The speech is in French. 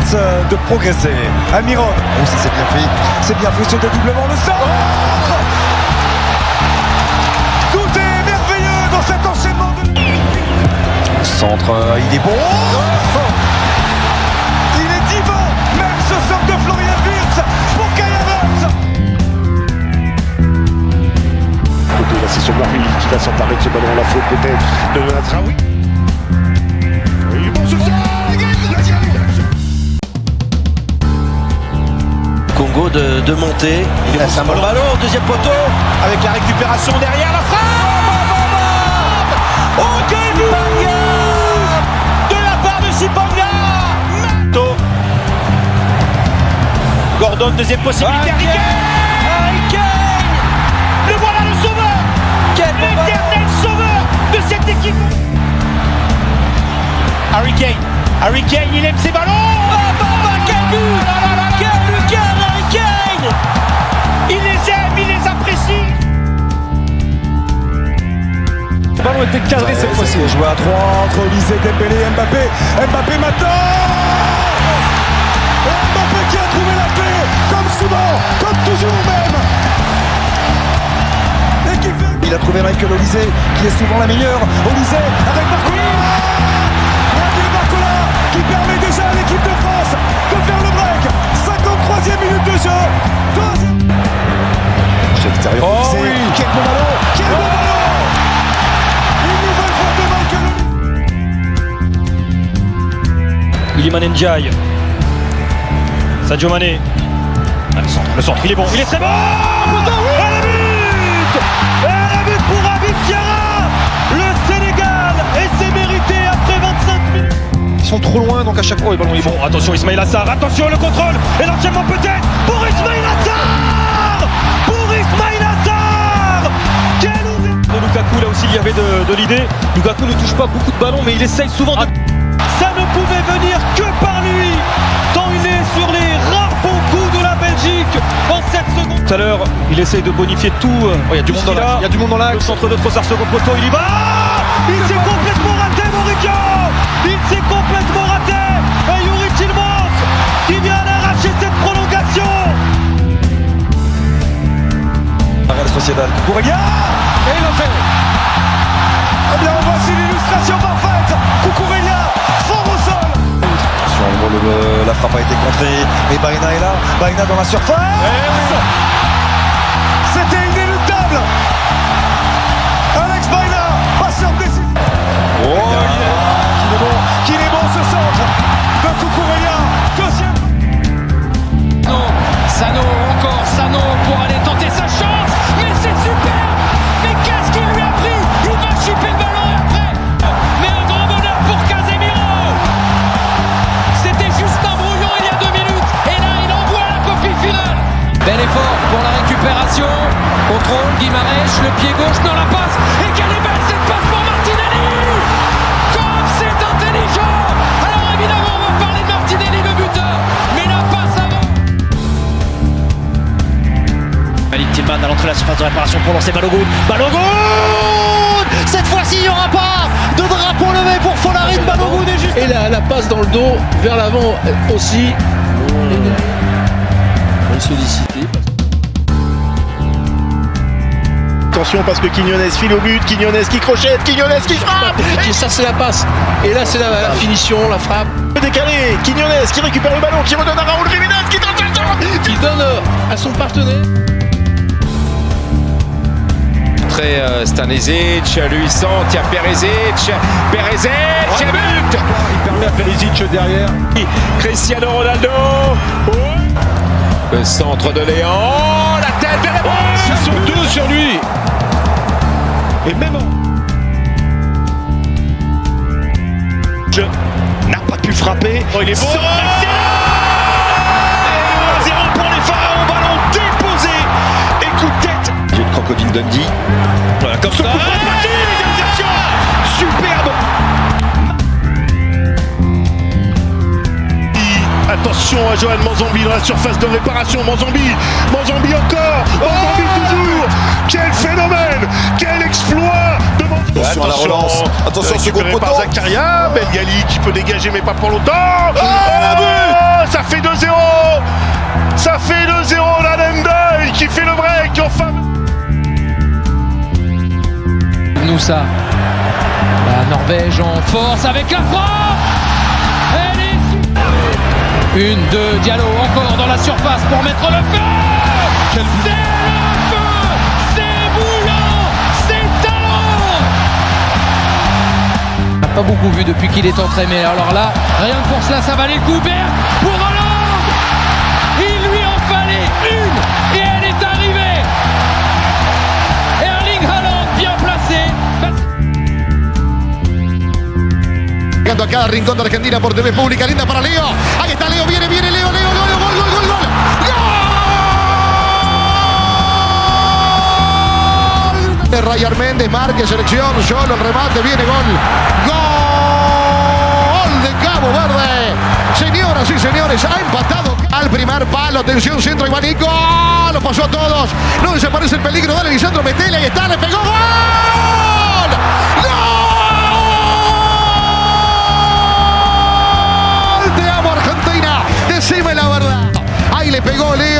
chance de progresser. Almiron, oh ça c'est bien fait ce dédoublement, le centre. Tout est merveilleux dans cet enchaînement de... Centre, il est bon. Il est divin, même ce centre de Florian Wirtz pour Kai Havertz. Là c'est sur Murphy qui va s'emparer de ce ballon, la faute peut-être de Natraoui. Congo de monter, il laisse un ballon au deuxième poteau, avec la récupération derrière, la frappe. Oh quel but de la part de Chipanga. Gordon, deuxième possibilité, Harry Kane. Le voilà le sauveur, l'éternel sauveur de cette équipe. Harry Kane, il aime ses ballons. Quel but, quel Harry Kane. Il les aime, il les apprécie. Le ballon était cadré cette fois-ci. Joué à 3 entre Olise, Dembélé et Mbappé maintenant. Mbappé qui a trouvé la clé, comme souvent, comme toujours même. Et qui fait... Il a trouvé Michael Olise, qui est souvent la meilleure. Olise avec Barcola. Barcola qui permet déjà à l'équipe de France de faire le break. 53e minute de jeu. Extérieur, oh oui. Quel beau ballon. Quel beau ballon. Une nouvelle faute de Michael. Iliman Ndiaye. Sadio Mané. Ah, le centre, il est bon, il est très bon. Et le but pour Habib Diarra. Le Sénégal, et c'est mérité après 25 minutes. Ils sont trop loin, donc à chaque fois le ballon est bon. Attention Ismail Assar, attention le contrôle. Et l'enchaînement peut-être pour Ismail Assar. Pour Ismail Assar. Quel de Lukaku, là aussi il y avait de l'idée. Lukaku ne touche pas beaucoup de ballons, mais il essaye souvent de... Ça ne pouvait venir que par lui, tant il est sur les rares bons coups de la Belgique en 7 secondes. Tout à l'heure, il essaye de bonifier tout. Il y a du monde dans l'axe. Il y a du monde dans l'axe. Le centre de Trossard, second poteau, il y va. Il s'est complètement raté, Mauricio. Il s'est complètement raté. Et Yuri Tillmans qui vient d'arracher cette prolongation. Real Sociedad, Cucurella. Et il le fait. Eh bien, voici l'illustration parfaite. Cucurella, fort au sol. Attention, la frappe a été contrée. Et Baena est là. Baena dans la surface. C'était inéluctable. Alex Baena, passeur décisif. Oh, qu'il est bon ce centre de Cucurella. Deuxième. Non, Sano, encore Sano pour aller tenter sa chance. Mais c'est super. Mais qu'est-ce qu'il lui a pris? Il va chipper le ballon après. Mais un grand bonheur pour Casemiro. C'était juste un brouillon il y a 2 minutes. Et là, il envoie la copie finale. Bel effort pour la récupération. Contrôle, Guimarães, le pied gauche dans la passe. Et quelle est belle cette passe pour Martinelli. Comme c'est intelligent. Alors évidemment, on va parler de Martinelli, le buteur. Mais la passe avant. Malik Tillman à l'entrée de la surface de réparation pour lancer Balogun. Cette fois-ci, il n'y aura pas de drapeau levé pour Folarin. Balogun est juste... Et la passe dans le dos, vers l'avant aussi. On est sollicité. Attention parce que Quiñones file au but, Quiñones qui crochette, Quiñones qui frappe. Et ça c'est la passe. Et là c'est la finition, la frappe. Décalé, Quiñones qui récupère le ballon, qui redonne à Raúl Jiménez qui tente le temps. Qui donne à son partenaire. Très Stanisic, lui centre, il y a Perisic, but. Il permet à Perisic derrière. Cristiano Ronaldo. Le centre de Léon, la tête de la Ils sont 2 sur lui. Et même n'a pas pu frapper. Oh, il est bon. 1-0 pour les Pharaons, ballon déposé. Et coup de tête. Dieu de Crocodile Dundee. Voilà, comme ça. Superbe. Attention à Johan Manzambi dans la surface de réparation. Manzambi encore. Manzambi toujours. Quel phénomène. Quel exploit de Manzambi. Attention à la relance. Attention, second Récupéré par poteau. Zakaria, Belgali qui peut dégager mais pas pour longtemps. la Oh, ça fait 2-0. Ça fait 2-0, la Lendeuil qui fait le break en faveur. Noussa. La Norvège en force avec la frappe. Elle est une de Diallo encore dans la surface pour mettre le feu. C'est le feu. C'est bouillant. C'est talent. On n'a pas beaucoup vu depuis qu'il est entré, mais alors là, rien que pour cela, ça valait le coup. Berg pour Hollande. Il lui en fallait une et elle est arrivée. Erling Haaland bien placé. Llegando a cada rincón de Argentina por TV Pública, linda para Leo. Ahí está Leo, viene Leo, gol, gol, gol, gol, gol, gol. ¡Gol! De Rayar Méndez, marque, selección, solo el remate, viene gol. Gol de Cabo Verde. Señoras y señores, ha empatado al primer palo. Atención, centro, Iván y gol. Lo pasó a todos. No desaparece el peligro. Dale, Lisandro Metele, ahí está, le pegó. ¡Gol! ¡Gol! Decime la verdad. Ahí le pegó Leo.